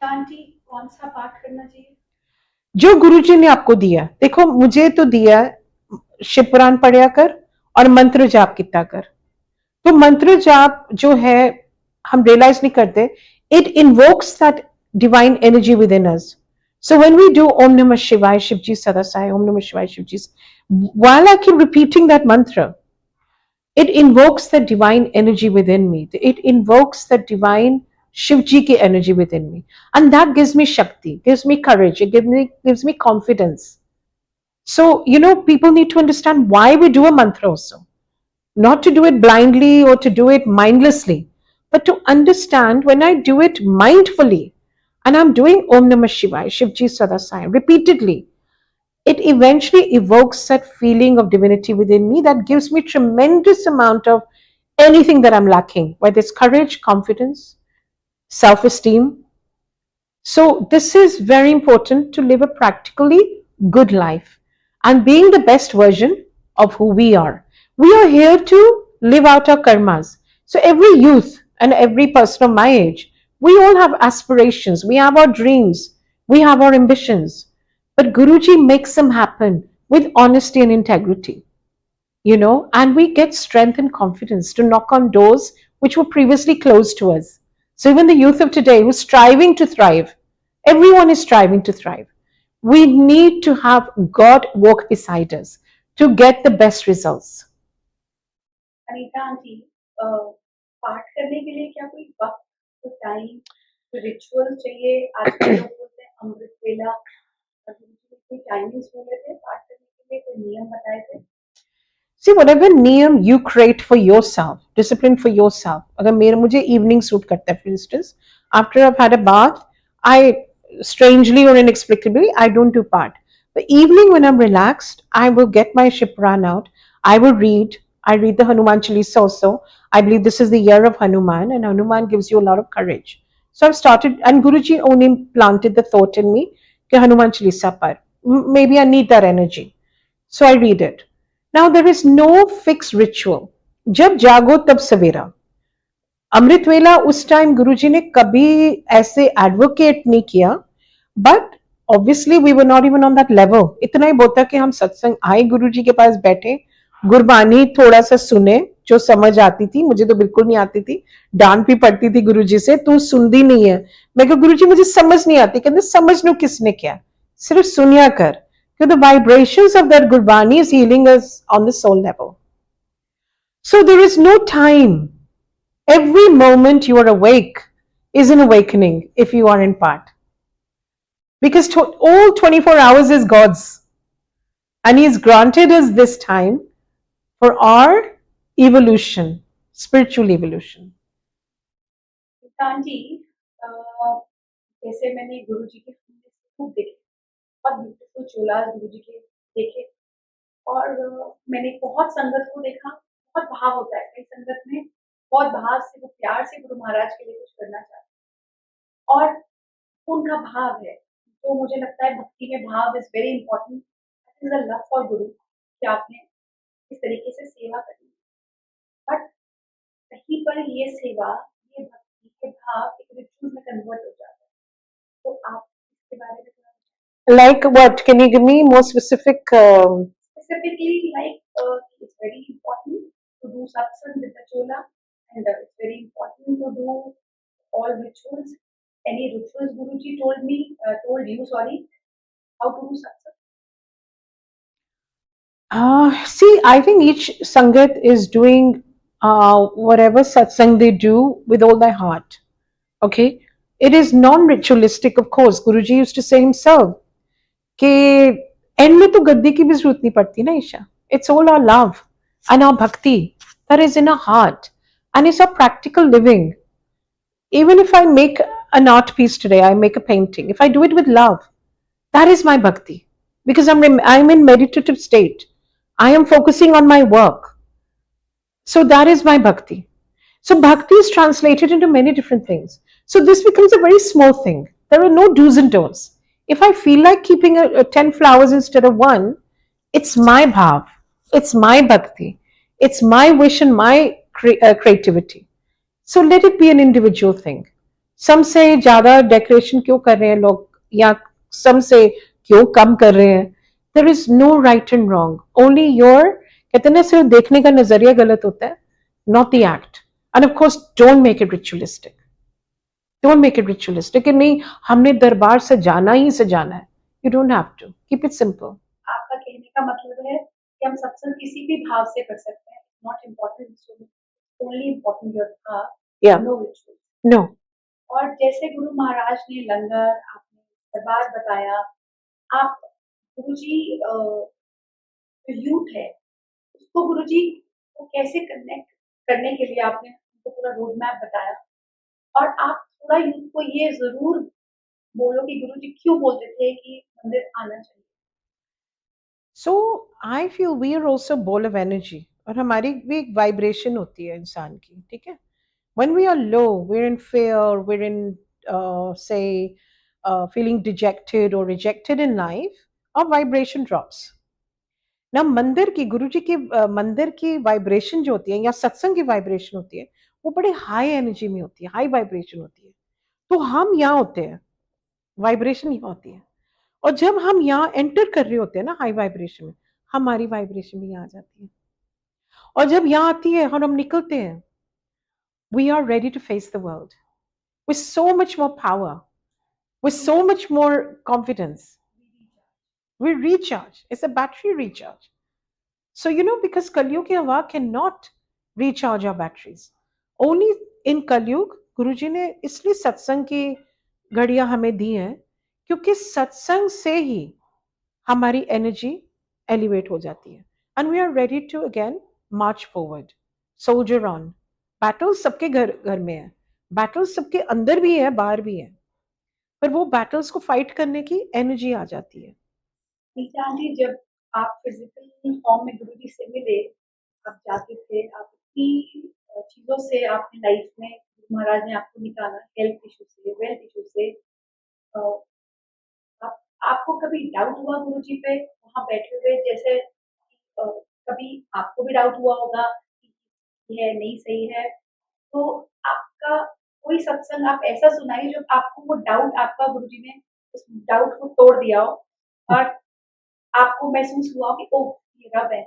Aunty कौन सा पाठ करना चाहिए? जो गुरुजी ने आपको दिया, देखो मुझे तो दिया शिव पुराण पढ़िया कर और मंत्र जाप कितना कर। तो मंत्र जाप जो है हम रियलाइज नहीं करते, it invokes that divine energy with in us. So when we do Om Namah Shivaya, Shivji Sadasai, Om Namah Shivaya, Shivji, while I keep repeating that mantra, it invokes the divine energy within me. It invokes the divine Shivji ki energy within me. And that gives me Shakti, gives me courage, it gives me confidence. So, people need to understand why we do a mantra also. Not to do it blindly or to do it mindlessly, but to understand when I do it mindfully and I'm doing Om Namah Shivaya, Shivji Sadasai, repeatedly, it eventually evokes that feeling of divinity within me that gives me tremendous amount of anything that I'm lacking, whether it's courage, confidence, self-esteem. So this is very important to live a practically good life and being the best version of who we are. We are here to live out our karmas. So every youth and every person of my age, we all have aspirations, we have our dreams, we have our ambitions. But Guruji makes them happen with honesty and integrity, and we get strength and confidence to knock on doors which were previously closed to us. So even the youth of today who's striving to thrive, everyone is striving to thrive. We need to have God walk beside us to get the best results. Anita aunty, पाठ करने के लिए क्या कोई वक्त, कोई time, कोई ritual चाहिए? आजकल लोग बोलते हैं अमृत वेला, कोई टाइमिंग्स बोले थे पाठ करने के लिए, कोई नियम बताए थे? See, whatever niyam you create for yourself, discipline for yourself. अगर मुझे evening suit करता है, for instance, after I've had a bath, I strangely or inexplicably I don't do part. The evening when I'm relaxed, I will get my Shipran out. I will read. I read the Hanuman Chalisa also. I believe this is the year of Hanuman, and Hanuman gives you a lot of courage. So I've started, and Guruji only planted the thought in me, कि Hanuman Chalisa par. Maybe I need that energy. So I read it. Now there is no fixed ritual. जब जागो तब सवेरा. अमृत वेला उस time गुरुजी ने कभी ऐसे advocate नहीं किया, but obviously we were not even on that level. इतना ही बोलता कि हम सत्संग आए, गुरुजी के पास बैठे, गुरबानी थोड़ा सा सुने, जो समझ आती थी, मुझे तो बिल्कुल नहीं आती थी, डांट भी पड़ती थी गुरुजी से, तू सुनती नहीं है. मैं कहा गुरुजी मुझे समझ नहीं आती. कहते समझ लो किसने क्या, सिर्फ सुनिया कर. The vibrations of that Gurbani is healing us on the soul level. So there is no time. Every moment you are awake is an awakening if you are in part. Because all 24 hours is God's. And He has granted us this time for our evolution, spiritual evolution. जी, जैसे मैंने गुरुजी के खूब देखे, बहुत beautiful चोला गुरुजी के देखे, और मैंने बहुत संगत को देखा. बहुत भाव होता है कई संगत में, बहुत भाव से, वो प्यार से गुरु महाराज के लिए कुछ करना चाहते हैं, और उनका भाव है तो मुझे लगता है भक्ति में भाव is very important. Is a love for गुरु कि आपने इस तरीके से सेवा करी, बट कहीं पर ये सेवा, ये भक्ति के भाव एक रिचुअल में कन्वर्ट हो जाता है. तो आप इसके बारे में थोड़ा like what? Can you give me more specific? Specifically, like it's very important to do satsang with the chola, and it's very important to do all rituals. Any rituals Guruji told you, sorry, how to do satsang? See, I think each Sangat is doing whatever satsang they do with all their heart. Okay? It is non-ritualistic, of course. Guruji used to say himself, कि and में तो गद्दी की भी जरूरत नहीं पड़ती ना Isha. It's all our love and our bhakti that is in our heart, and it's our practical living. Even if I make an art piece today, I make a painting, if I do it with love, that is my bhakti, because I'm in meditative state. I am focusing on my work. So that is my bhakti. So bhakti is translated into many different things. So this becomes a very small thing. There are no do's and don'ts. If I feel like keeping 10 flowers instead of one, it's my bhav, it's my bhakti, it's my wish and my creativity. So let it be an individual thing. सम से ज्यादा decoration क्यों कर रहे हैं लोग, या सम से क्यों कम कर रहे हैं. There is no right and wrong, only your, कहते हैं ना, सिर्फ देखने का नजरिया गलत होता है, not the act. And of course don't make it ritualistic, don't make it ritualistic कि नहीं हमने दरबार सजाना ही सजाना है. You don't have to, keep it simple. आपका कहने का मतलब है कि हम सत्संग किसी भी भाव से कर सकते हैं, not important, only important your heart, या नो रिचुअल. नो. और जैसे गुरु महाराज ने लंगर, आपने दरबार बताया, आप गुरुजी जो यूथ है उसको गुरुजी को कैसे कनेक्ट करने के लिए आपने उनको पूरा रोड मैप बताया. और आप थोड़ा यूथ को ये जरूर बोलो कि गुरुजी क्यों बोलते थे कि मंदिर आना चाहिए. So I feel we are also ball of energy, और हमारी भी एक वाइब्रेशन होती है इंसान की, ठीक है. When we are low, we're in fear, we're in, say, feeling dejected or rejected in life, our vibration drops. ना मंदिर की, गुरु जी की मंदिर की वाइब्रेशन जो होती है या सत्संग की वाइब्रेशन होती है, वो बड़े हाई एनर्जी में होती है, हाई वाइब्रेशन होती है. तो हम यहाँ होते हैं, वाइब्रेशन यहाँ होती है. और जब हम यहाँ एंटर कर रहे होते हैं ना हाई वाइब्रेशन में, हमारी वाइब्रेशन भी यहाँ आ जाती है. और जब यहाँ आती है और हम निकलते हैं, we are ready to face the world with so much more power, with so much more confidence. We recharge. It's a battery recharge. So, because Kalyug Hava cannot recharge our batteries. Only in Kalyug, Guruji ने इसलिए सत्संग की घड़ियां हमें दी हैं, क्योंकि सत्संग से ही हमारी एनर्जी एलिवेट हो जाती है. And we are ready to again march forward, soldier on. Battle सबके घर घर में है, बैटल सबके अंदर भी है, बाहर भी है, पर वो बैटल्स को फाइट करने की एनर्जी आ जाती है. नीता जी, जब आप फिजिकल फॉर्म में गुरुजी से मिले, आप जाते थे, आप इतनी चीजों से आपने लाइफ में गुरु महाराज ने आपको निकाला, हेल्थ इशू से, वेल्थ इशू से. अ, आप आपको कभी डाउट हुआ गुरुजी पे वहाँ बैठे हुए, जैसे कभी आपको भी डाउट हुआ होगा कि ये नहीं सही है, तो आपका कोई सत्संग आप ऐसा सुनाइए जो आपको वो डाउट, आपका गुरुजी ने उस डाउट को तोड़ दिया हो और आपको महसूस हुआ कि ओह ये रब है.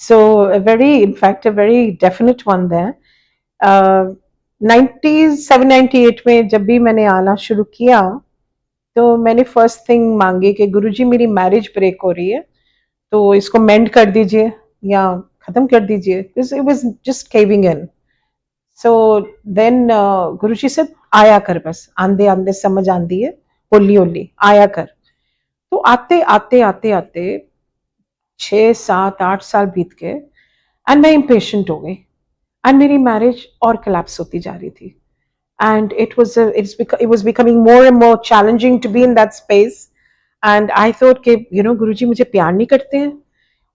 So in fact, a very definite one there. 97-98 में जब भी मैंने आना शुरू किया, तो मैंने फर्स्ट थिंग मांगी कि गुरुजी मेरी मैरिज ब्रेक हो रही है, तो इसको मेंड कर दीजिए या खत्म कर दीजिए. It was just caving in. So then Guruji से आया कर, बस आंधे आंधे समझ आंदी है, होली होली आया कर. तो आते आते आते आते 6 7 8 साल बीत गए, एंड मैं इम्पेशेंट हो गई, एंड मेरी मैरिज और कोलैप्स होती जा रही थी. And it was becoming more and more challenging to be in that space. And I thought कि गुरुजी मुझे प्यार नहीं करते हैं,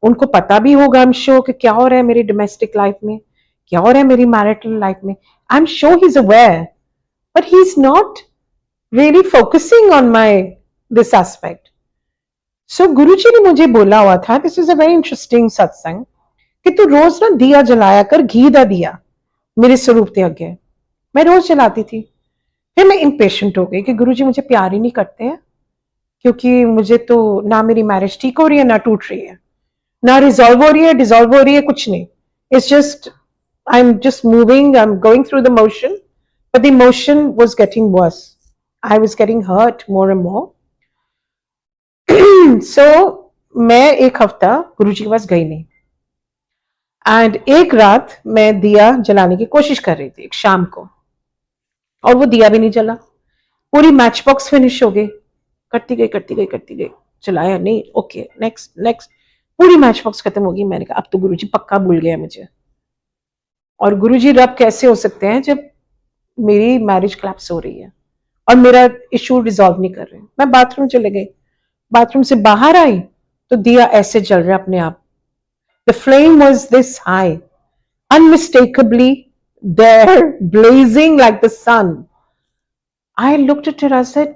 उनको पता भी होगा I'm sure कि क्या हो रहा है मेरी domestic life में, क्या हो रहा है मेरी marital life में. I'm sure he's aware, but he's not really focusing on this aspect. So गुरुजी ने मुझे बोला हुआ था, this is a very interesting सत्संग, कि तू रोज ना दिया जलाया कर, घी दा दिया मेरे स्वरूप ते अगे. मैं रोज जलाती थी. फिर मैं इम्पेशेंट हो गई कि गुरुजी मुझे प्यार ही नहीं करते हैं, क्योंकि मुझे तो ना मेरी मैरिज ठीक हो रही है, ना टूट रही है, ना रिजॉल्व हो रही है, डिजॉल्व हो रही है, कुछ नहीं. It's just I am just moving, I am going through the motion, but the motion was getting worse. I was getting hurt more and more. So मैं एक हफ्ता गुरुजी के पास गई नहीं, एंड एक रात मैं दिया जलाने की कोशिश कर रही थी, एक शाम को, और वो दिया भी नहीं जला. पूरी मैच बॉक्स फिनिश हो गई, करती गई करती गई करती गई, चलाया नहीं, ओके नेक्स्ट नेक्स्ट, पूरी मैच बॉक्स खत्म हो गई. मैंने कहा अब तो गुरुजी पक्का भूल गया मुझे. और गुरुजी रब कैसे हो सकते हैं जब मेरी मैरिज क्लैप्स हो रही है और मेरा इशू रिजॉल्व नहीं कर रहे. मैं बाथरूम चले गई, बाथरूम से बाहर आई तो दिया ऐसे जल रहा अपने आप. The flame was this high, unmistakably there, blazing like the sun. I looked at it, I said,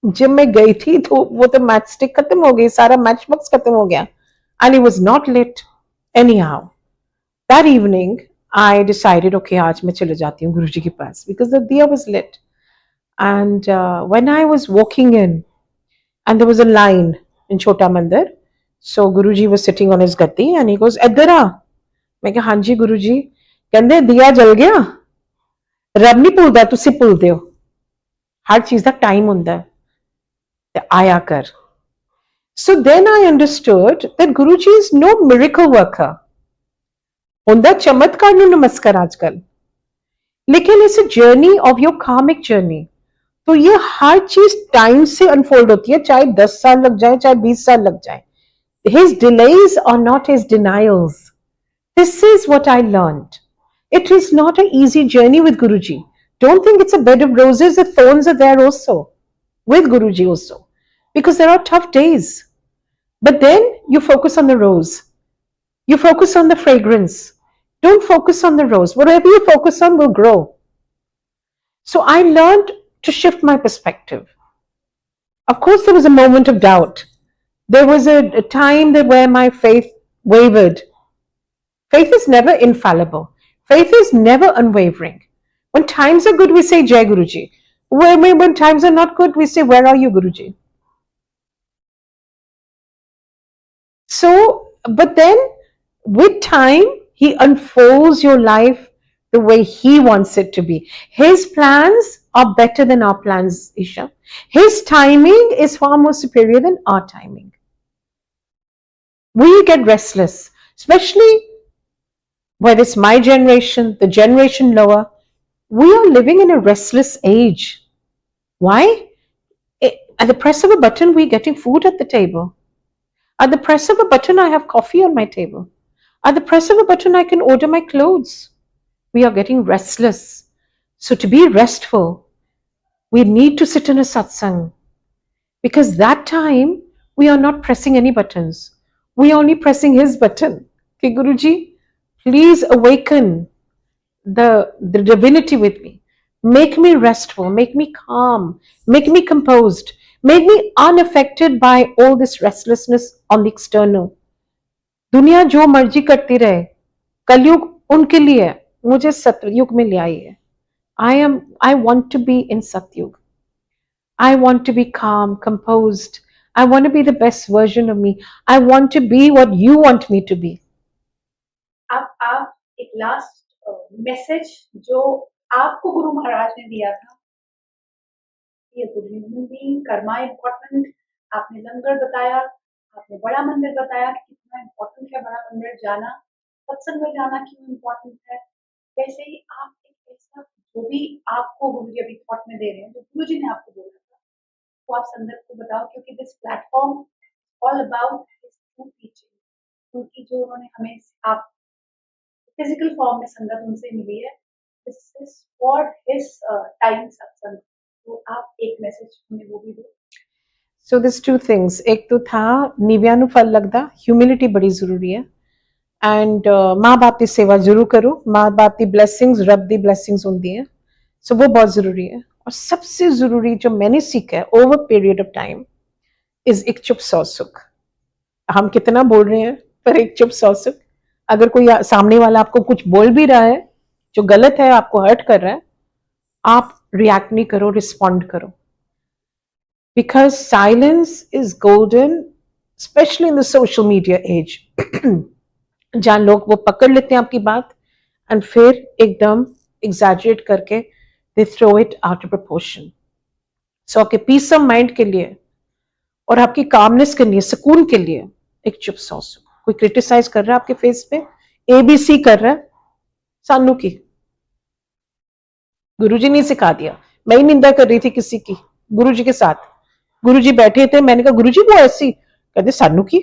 जब मैं गई थी तो वो तो मैच स्टिक खत्म हो गई, सारा मैच बॉक्स खत्म हो गया, and it was not lit anyhow. That evening I decided, okay, आज मैं चले जाती हूँ गुरुजी के पास, because the diya was lit. And when I was walking in, and there was a line in Chota Mandir, so Guruji was sitting on his gatti, and he goes, "इधर आ." मैं कहा, हाँ जी गुरुजी। कहते दिया जल गया, रब नहीं भूलदा, तुसी भूलदे हो। हर चीज का टाइम हुंदा है, ते आया कर। So then I understood that Guruji is no miracle worker. हुंदा चमत्कार नूं नमस्कार आजकल, लेकिन it's a journey of your कार्मिक जर्नी। तो ये हर चीज टाइम से अनफोल्ड होती है, चाहे 10 साल लग जाए, चाहे 20 साल लग जाए। His delays are not his denials. This is what I learned. It is not an easy journey with Guruji. Don't think it's a bed of roses. The thorns are there also, with Guruji also, because there are tough days. But then you focus on the rose. You focus on the fragrance. Don't focus on the rose. Whatever you focus on will grow. So I learned to shift my perspective. Of course, there was a moment of doubt. There was a time that where my faith wavered. Faith is never infallible. Faith is never unwavering. When times are good, we say, Jai Guruji. When times are not good, we say, where are you, Guruji? So, but then with time, he unfolds your life the way he wants it to be. His plans are better than our plans, Isha. His timing is far more superior than our timing. We get restless, especially whether it's my generation, the generation lower. We are living in a restless age. Why? At the press of a button, we're getting food at the table. At the press of a button, I have coffee on my table. At the press of a button, I can order my clothes. We are getting restless. So to be restful, we need to sit in a satsang. Because that time, we are not pressing any buttons. We are only pressing his button. Okay, Guruji, please awaken the divinity with me. Make me restful, make me calm, make me composed, make me unaffected by all this restlessness on the external. दुनिया जो मर्जी करती रहे, कलयुग उनके लिए है, मुझे सतयुग में ले आई है। I want to be in Satyug. I want to be calm, composed. I want to be the best version of me. I want to be what you want me to be. आप एक last message जो आपको गुरु महाराज ने दिया था, ये good human being, Karma important, आपने लंगर बताया, आपने बड़ा मंदिर बताया कि कितना इम्पोर्टेंट है बड़ा मंदिर जाना, सत्संग में जाना क्यों इम्पोर्टेंट है। वैसे ही आप एक ऐसा जो भी आपको गुरुजी अभी थॉट में दे रहे हैं, जो गुरुजी ने आपको बोला था, वो आप संदर्भ को बताओ, क्योंकि this platform all about his true teaching. उनकी जो उन्होंने हमें आप फिजिकल फॉर्म में संगत उनसे मिली है, this is for his time सत्संग। तो आप एक मैसेज हमें वो भी दो। So there's two things. एक तो था नीविया नु फल लगदा, ह्यूमिलिटी बड़ी जरूरी है, एंड माँ बाप की सेवा जरूर करो, माँ बाप की ब्लेसिंग्स रब दी ब्लेसिंग्स होंदी है, सो वो बहुत जरूरी है। और सबसे जरूरी जो मैंने सीखा है over period of time is एक चुप सौ सुख। हम कितना बोल रहे हैं, पर एक चुप सौ सुख। अगर कोई सामने वाला आपको कुछ बोल भी रहा है जो गलत है, आपको हर्ट कर रहा है, आप रिएक्ट नहीं करो, रिस्पॉन्ड करो। Because silence is golden, especially in the social media age, जहां लोग वो पकड़ लेते हैं आपकी बात एंड फिर एकदम एग्जैजरेट करके they throw it out of proportion. So आपके पीस ऑफ माइंड के लिए और आपकी कामनेस के लिए, सुकून के लिए एक चुप सौ सुख। कोई क्रिटिसाइज कर रहा है आपके फेस पे, एबीसी कर रहा है, सानू की गुरुजी ने सिखा दिया। मैं ही निंदा कर रही थी किसी की गुरुजी के साथ, गुरुजी बैठे थे, मैंने कहा गुरुजी वो ऐसी, कहते सानू की